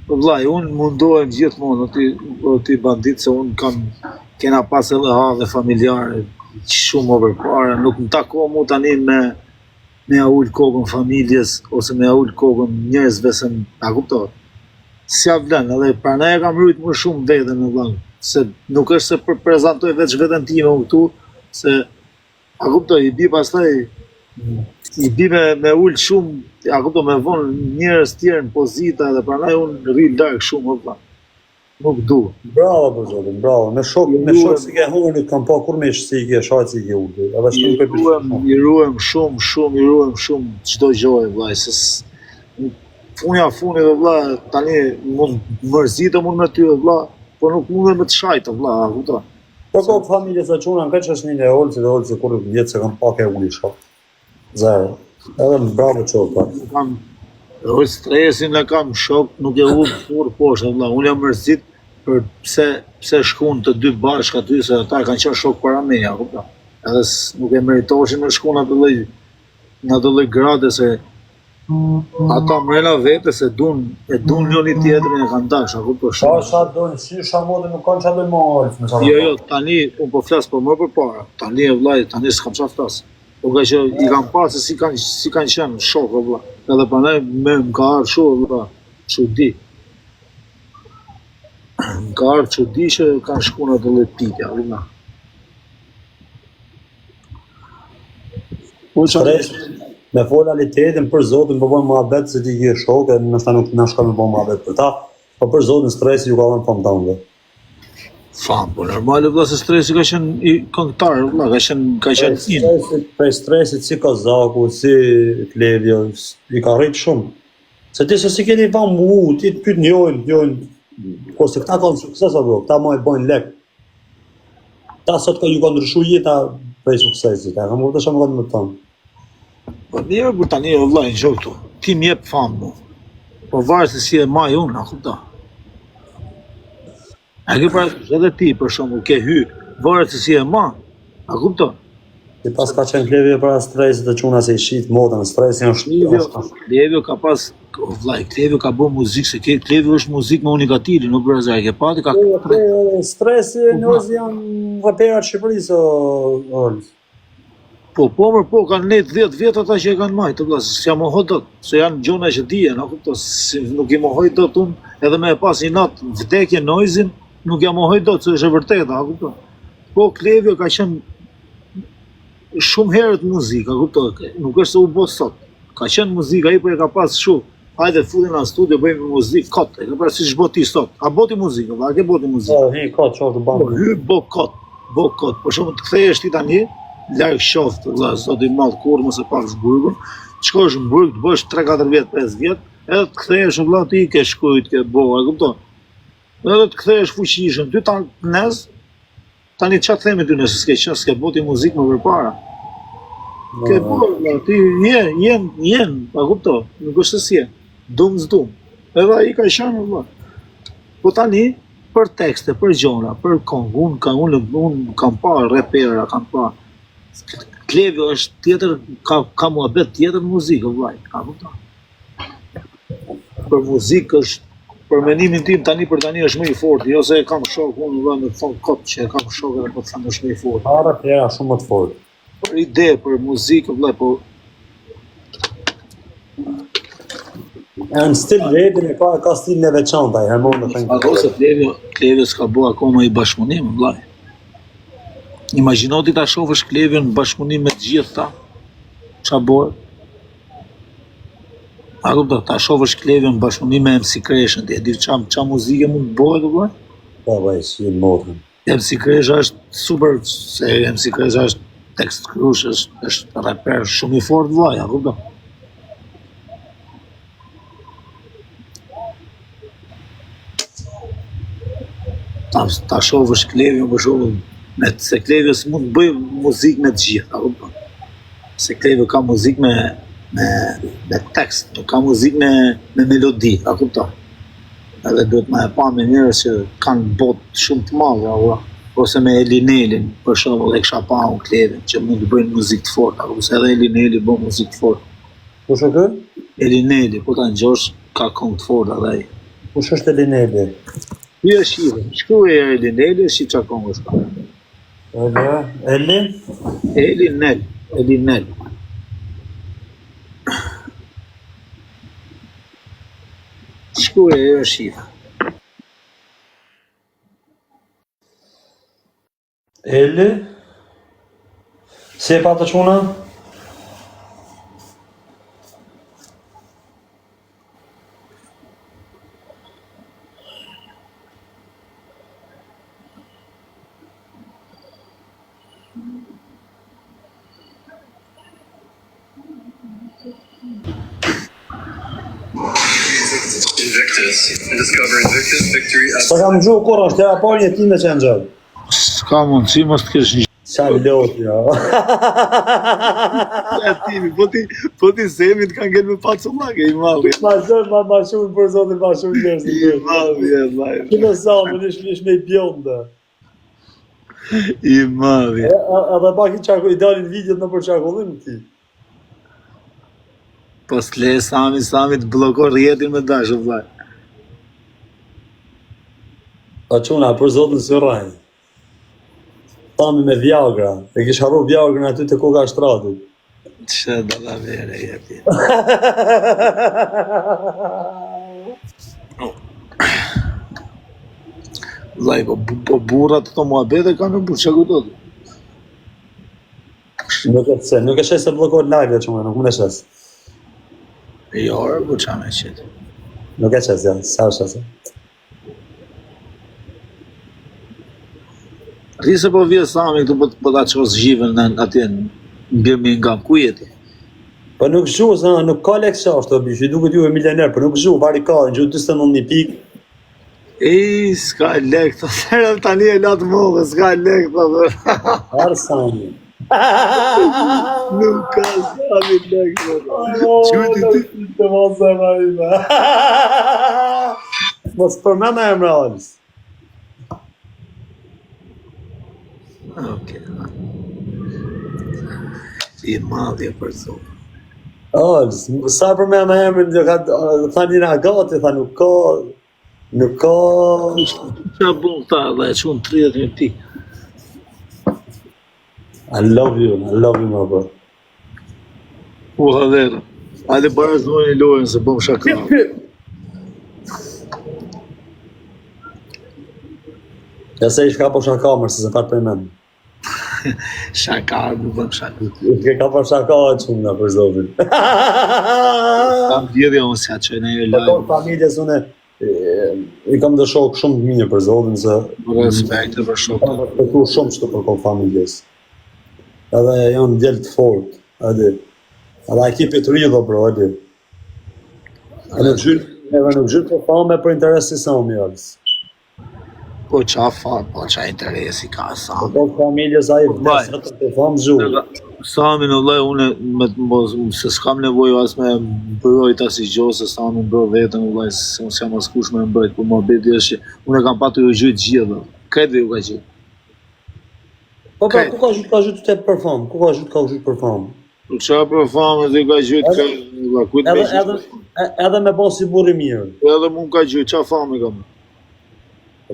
Vllai, unë mundohem gjithmonë, ti bandit, se unë kena pas edhe have familjare shumë më përpara, nuk më tako mu tani me ja ullë kokën familjes, ose me ja ullë kokën njerëzve se a kuptohet. Si ja vlen, edhe pranaj e kam rrit më shumë vetën në vlang, se nuk është se prezantoj veç vetën time u këtu, se a kuptoj, i bi pastaj, i bi me ullë shumë, a kuptoj, me vonë njerëz tjerë në pozita, dhe pranaj unë rri largë shumë, vlang. Nuk du. Bravo, për zotin, bravo. Me shok si ke hunë, nuk kam pa kur me si ke shajt si ke ullë. I ruem shumë qdo gjoj, vlaj, se funja dhe vla, tani mund mërzitë mund me ty, vla, po nuk mund dhe me të shajtë, vla, kuta. Po ka familje sa quna, në këtë që është një e olëci kur vjetë se kam pak e uli shok. Zero. Edhe më bravo qo, stresin e kam shok, nuk e ullë furë poshtë, vla, unë jam mërzit për pse shkun të dy bashkë aty, se ata kanë qenë shok para meja, kupta. Edhe nuk e meritoshin me shkun në atë lloj grade, se ata mrena vete se dun njëri tjetrin e kanë dash, kupto. Sa don, si shamodë nuk kanë çfarë më orë. Jo, tani unë po flas po më përpara. Tani vllai, tani s'kam çfarë flas. Po që i kam pasë si kanë qenë shok, vlla. Edhe prandaj më ka ardhur shumë, vlla, çudi. Më ka ardhur çudi që kanë shkuar atë lloj pikë, vlla. Me formalitetin për zotin, po bëjmë muhabet se ti je shok, e nështë nuk na shka me bëjmë muhabet për ta, po për zotin stresi ju ka dhënë famë tanë. Famë, po normal, vlla, se stresi ka qenë i këngëtar, vlla, ka qenë in. Prej stresit si Kazaku, si Klevjo, i ka rritë shumë. Se ti se si keni famë mu, ti të pytë njojnë, ko se këta kanë sukses, këta ma e bojnë lek. Ta sot ka ju ka ndryshu jeta prej suksesit, e ka më të shumë këtë më tanë. Po mirë, kur tani vllai në gjë këtu. Ti më jep famë mu. Po varet se si e maj unë, a kupton? A ke parasysh edhe ti për shembull ke hy, varet se si e ma. A kupton? Ti pas ka qenë Klevjo para stresit të çuna se i shit modën, stresi është. Klevjo ka pas vllai, Klevjo ka bërë muzikë, se Klevjo është muzikë me unikatile, nuk breza e ke pati ka. Stresi nëzi janë raperat Shqipërisë o. Po, kanë net 10 vjetë ata që e kanë majtë, vlla, s'ja mohoj dot, se janë gjona që dijen, a kupton, nuk i mohoj dot unë, edhe me e pas një natë vdekje noizin, nuk ja mohoj dot, se është e vërtetë, a kupton. Po, Klevjo ka qenë shumë herët muzikë, a kupton, nuk është se u bë sot. Ka qenë muzikë, ai po e ka pas shumë. Hajde futin në studio, bëjmë muzikë kot, e ka parasysh boti sot. A boti muzikë, valla, a ke boti muzikë? Po, hi kot, çfarë të bëj? Hy bo kot. Për shembull, të kthehesh ti tani, larg qoftë, vlla, zoti i madh kur mos e pak zburgun, të shkosh në burg, të bësh 3-4 vjet, 5 vjet, edhe të kthehesh vlla ti ke shkujt, ke boa, e kupton? Edhe të kthehesh fuqishëm, ty tani çfarë themi ty nëse s'ke qenë, s'ke boti muzikë më përpara. Ke boa, ti jen, a kupton? Nuk është se si je. Dum. Edhe ai ka qenë vlla. Po tani për tekste, për gjona, për këngë, unë kam pa repera, kam pa. Klevjo është tjetër, ka muhabet tjetër muzikë, vllai, a kupton? Për muzikë është, për mendimin tim tani për tani është më i fortë, jo se e kam shok, unë valla me thon kot që e kam shok edhe po them është më i fortë. Ka rapera shumë më të fortë. Për ide, për muzikë, vllai, po Në stil rapin ka stilin e veçantë, ai harmonë të thënë. Ato se Klevjo s'ka bua akoma i bashkëpunim, vllai. Imagjino ti ta shohësh Klevjon në bashkëpunim me të gjithë ta. Ç'a bëhet? A kupton, ta shohësh Klevjon në bashkëpunim me MC Kreshën, ti e di ç'a muzikë mund të bëhet, vllai? Po, vaj, si modën. MC Kresha është super, se MC Kresha është tekst krush, është raper shumë i fortë, vllai, a kupton? Ta shohësh Klevjon për shembull, se Klevjo s'mund të bëj muzikë me të gjithë, a kupton? Se Klevjo ka muzikë me tekst, nuk ka muzikë me melodi, a kupton? Edhe duhet ma e pa me njerëz që kanë botë shumë të madhe, ose me Elinelin, për shembull, e kisha pa unë Klevjon që mund të bëjnë muzikë të fortë, ose edhe Elineli bën muzikë të fortë. Kush e ky? Elineli, po ta ngjosh ka këngë të forta edhe ai. Kush është Elineli? Ky është shive. Shkruaj Elineli, si çka këngë ka. Elin? Elinel, Elinel. Shkruaj është shive. Eli? Si e pa të quna? Invictus. Discover Invictus victory at Sa kam gjuhë kur është, ja parë një time që në gjallë. S'ka mundësi mos të kesh një Qa lot, ja. atimi, po ti zemi të kanë gjenë me pacullake, i malli. Ma shumë për zotin, ma shumë njerëz. I malli, e vaj. Kime sa, më nish me i bjonda. I malli. Edhe pak i dalin videot në për qarkullim ti. Po s'le Sami të blokor rjetin me dashë, vaj. A quna, për zotin së rajnë. Sami me Viagra, e kish harru Viagra në aty të koka shtratit. Që do la vere jeti. Vaj, po burrat të muhabete kanë në burë, që këto? Nuk e shes se blokot live, quna, nuk më e shes. Jo, po qa me qëtë. Nuk e shes, ja, sa është shes. Rrise po vje Sami këtu po ta qos zhjiven në atje në Birmingham, ku jeti? Po nuk zhu, nuk ka lek qashtë të bish, i duket ju e milioner, po nuk zhu, bari ka, në gjuhë 29 pikë. Ej, s'ka lek, të thërëm tani e latë mëllë, s'ka lek, të thërëm. Arë Sami. Nuk ka Sami lek, të thërëm. Të mos e marina. Mos përmena e mralës. Oke. I madhje për zonë. Alës, sa përmena e mrën, tha njëra gati, tha nuk ka... Qa bun ta, dhe e qunë 30.000 pikë. I love you, my bro. U hadherë. Hajde bara zonë i lojën se bëm shaka. Ja se ish ka po shaka mërë, se ka të përmenë. Shaka, bu bëm shaka. Ke ka po shaka a qumë nga për zotin. Kam djedhja unë si atë që e ne e Po lajë. familjes unë i kam të shok shumë të mirë për zotin, se Respekte për shokë. kam respektu shumë që të përkon familjes. Edhe janë djelë të fort, edhe ekipit rridho, bro, edhe. Edhe nuk gjyrë për fame për interesi Sami, alës. Po qa farë, po qa interesi ka Sami. Po familjes a i vdes, vetëm për famë zhurë. Sami në vlej, unë se s'kam nevojë as me mbrojt as i gjo, se Sami mbroj vetën, vlej, se unë s'jam as kush me mbrojt, po më beti është që unë e kam patu ju gjytë gjithë, këtë ju ka gjithë. Po pra, ku ka gjytë të për famë? Ku ka gjytë për famë? Nuk qa për famë dhe ka gjytë, ka kujtë me gjithë. Edhe me bon si burri mirë. Edhe mu ka gjytë, qa famë ka mu?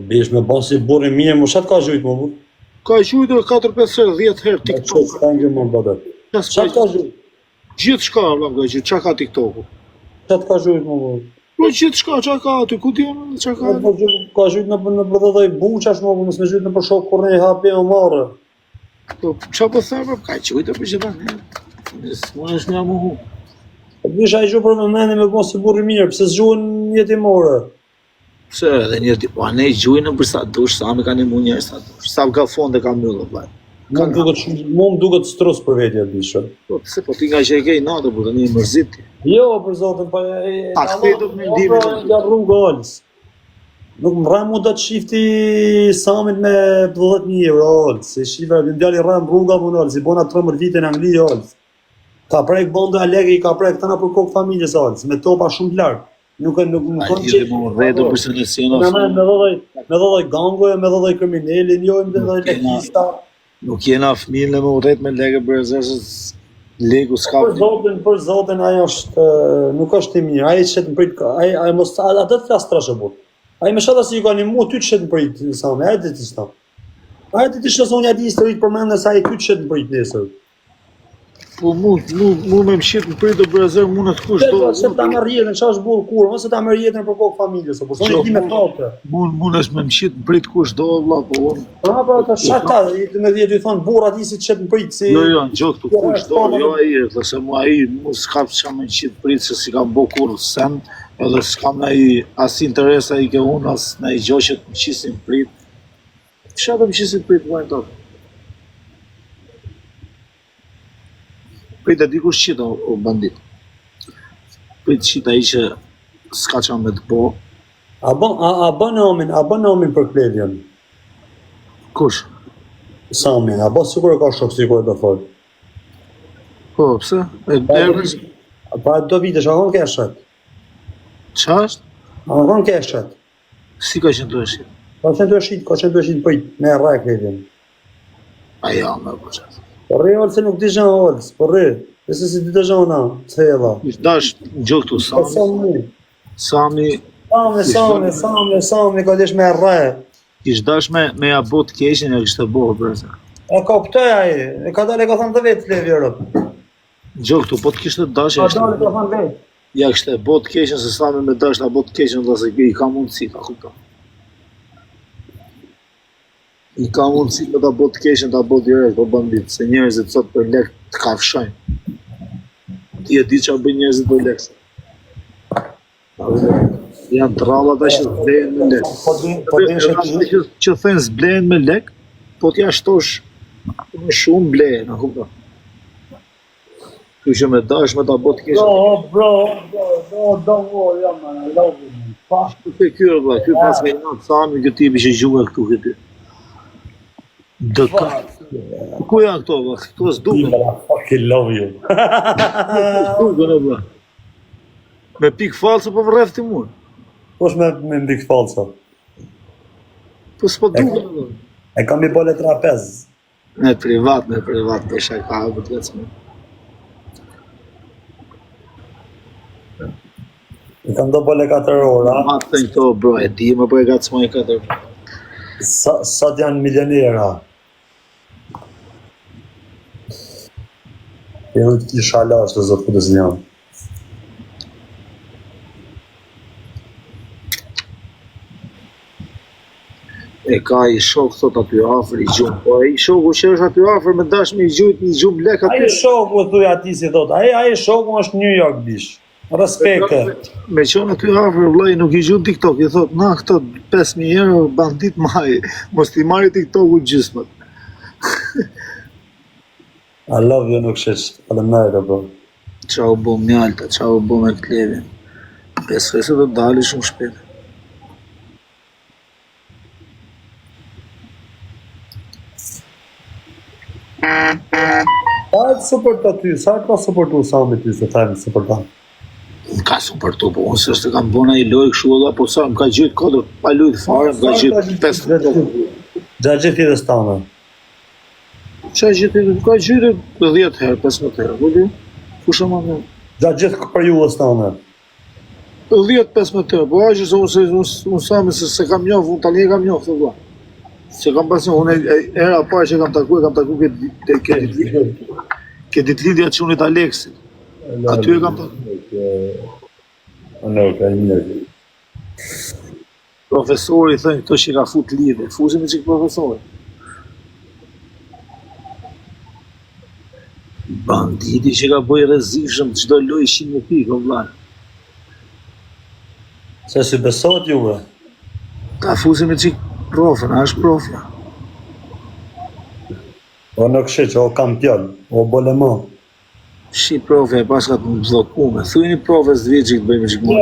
Bish me bon si burri mirë, mu shatë ka gjytë më bu? Ka gjytë 4-5 herë, 10 herë TikTok. Qa të më bëtë? Shatë ka gjytë? Gjithë shka, vlam ka gjytë, qa ka TikTok-u? Shatë ka gjytë më bu? Po gjithë shka, qa ka aty, ku t'jonë, qa ka? Ka gjytë në përdoj buqash më bu, mësë me gjytë në përshok kur ne i hapi e marë. Po qa po thërë, ka gjytë për gjithë herë. Unë është nga mu hu. Bish a i gjuhë për me meni me bon si burri mirë, pëse s'gjuhën jetimore? Pse edhe njëti, po ne i gjujnë për sa dush, Sami ka një mu njerë sa dush. Sa ka fonde ka mjullë, vlaj. Mu më duket strus për vetja, bishë. Po pse, po ti nga që e kej natë, po të një mërziti. Jo, për zotin, pa... A këtej me ndime. Nga rrugë alës. Nuk më rramu do të shifti Samit me 10.000 euro alës. Se shive, në djali rram rruga më në alës, i bona 13 vite në Angli alës. Ka prek bonda Alegi, ka prek tëna për kokë familjes alës, me topa shumë të lartë. Nuk A lidhe më rredo për seleciono. me dhëdhoj gangoje, me dhëdhoj kriminelin, jo me dhëdhoj lekista. Nuk jena fëmijën me urret me legë brezës. Legu s'ka. Për zotin ajo është nuk është i mirë. Ai çet në prit, ai mos atë të flas trashë but. Ai më shoh se i kanë mu ty çet në prit sa më hajde ti sta. Hajde ti shoh di historik përmend se ai ty çet në prit nesër. Po mu me mshit në prit do brazer mu në të kush do. Se ta merr jetën, ç'është bull kur, mos e ta merr jetën për kokë familjes, po soni ti me totë. Mu është me mshit në prit kush do valla po. Po ta shata, ti më vjen ti thon burrat i si çet në prit si. Jo, gjë këtu kush do, jo ai, thosë mu ai mu s'ka çam me mshit në prit se si ka bë kur sen, edhe s'kam ai as interes ai ke unë as në gjë që të mshisin në prit. Çfarë do mshisin në prit vajnë tot? Prit e dikush qita o bandit. Prit qita i që s'ka qa me të bo. A bën nomin për Klevjen. Kush? Samin, a bën sigur e ka shok sigur do fol. Po, pse? E bërës? Pa do vitesh, a kon keshet? Qa është? A kon keshet? Si ka qenë të eshit? Ka qenë të eshit prit, me rraj Klevjen. A ja, me përqat. Po rri olë se nuk di zhanë olës, po rri. Nëse si di të zhanë na, të hela. Ishtë dash në gjë këtu, Sami, ka dish me rre. Ishtë dash me ja bot keshin e kështë të bohë, bërëse. E ka pëtoj aji, e ka dalë e ka thënë të vetë Klevje rëpë. Gjë këtu, po të kishtë të dash e Ka dalë e ka thënë vetë. ja kështë e bot keshin, se Sami me dash ta bot keshin, dhe se i ka mundësi, ta kupta. I ka mundësi me ta bot keshin, ta bot direkt, po bandit, se njerëzit sot për lek të kafshajnë. Ti e di që a bëj njerëzit për lek. Janë të ralla ta që zblejnë me lek. Që thënë zblejnë me lek, po t'ja shtosh më shumë blejnë, a kupta. Kjo që me dash me ta bot keshin. Bro, jam, I love you. Kjo bla, kjo pas me natë Sami, kjo tipi që gjuhe këtu këti. Dëka. Ku janë këto, bla? Këto s'duken. I fucking love you. S'duken, bla. Me pik falso po vërref ti mund. Po është me ndik falsa. Po s'po duken, bla. E kam i bole trapez. Me privat, për shaka, për të lecme. I kam do bole 4 ora. Ma të thënë këto, bro, e di më për e gatë smoj 4. Sa janë milionera. E në të kisha lash të zotë këtës njën. E ka i shok thot aty afër i gjumë, po e i shoku që është aty afër me dash me i gjumë lek aty. Aje shoku e thuj ati si thot, aje shoku është New York bish. Respekte. Me qenë aty afër vllai nuk i gjunë TikTok, i thot, na këto 5.000 euro bandit maj, mos t'i marri TikTok-u gjysmët. I love you nuk shesh, faleminderit bro. Qa u bo mjalta, qa u bo me Klevjen. Besoj se do dali shumë shpejt. Sa e të supporta ty, sa e ka supportu Sami ty se tajmë supporta? Më ka supportu, po unë se kam bona i loj këshu edhe, po sa më ka gjithë kodër, pa lujtë fare, më ka gjithë 5. Gja gjithë i dhe stane. Qa gjithë, më ka gjithë 10 herë, 15 herë, ku di? Kusha ma në? Gja gjithë për ju dhe stane. 10-15 herë, po aqë se unë Sami se kam njofë, unë tani e kam njofë, të vla. Se kam pasin, unë era parë që kam taku ke ditlindja që unit Aleksit. Aty e kam taku. Profesori thënë këto që ka fut lidhe, fuzim e që profesori. Banditi që ka bëj rezishëm të qdo loj 100 pikë, o vlaj. Se si besot juve? Ta fuzim e që profën, a është profja. O në kështë që o kampion, o boleman. Shi profja e pas ka të më blokume. Thuj një profes të vjetë që këtë bëjmë që këtë më.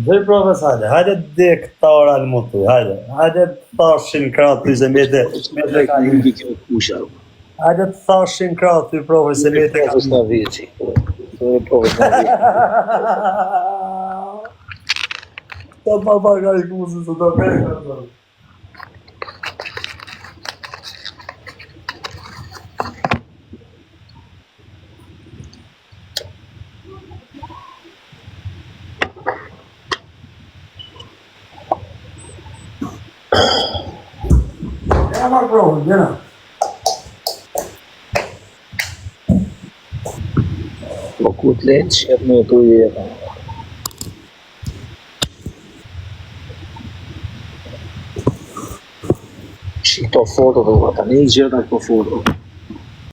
Dhe profes, hajde dhe këta ora në mutu, hajde të thashin kratë se me dhe ka një. Hajde të thashin kratë profes se me dhe ka një. Profes të vjetë që këtë. Profes të vjetë. Ta baba ka i kuzi se të bërë. Ja marr provën, jena. Po ku të lenë që jetë me të jetë. Shito foto dhe tani i gjeta këto foto.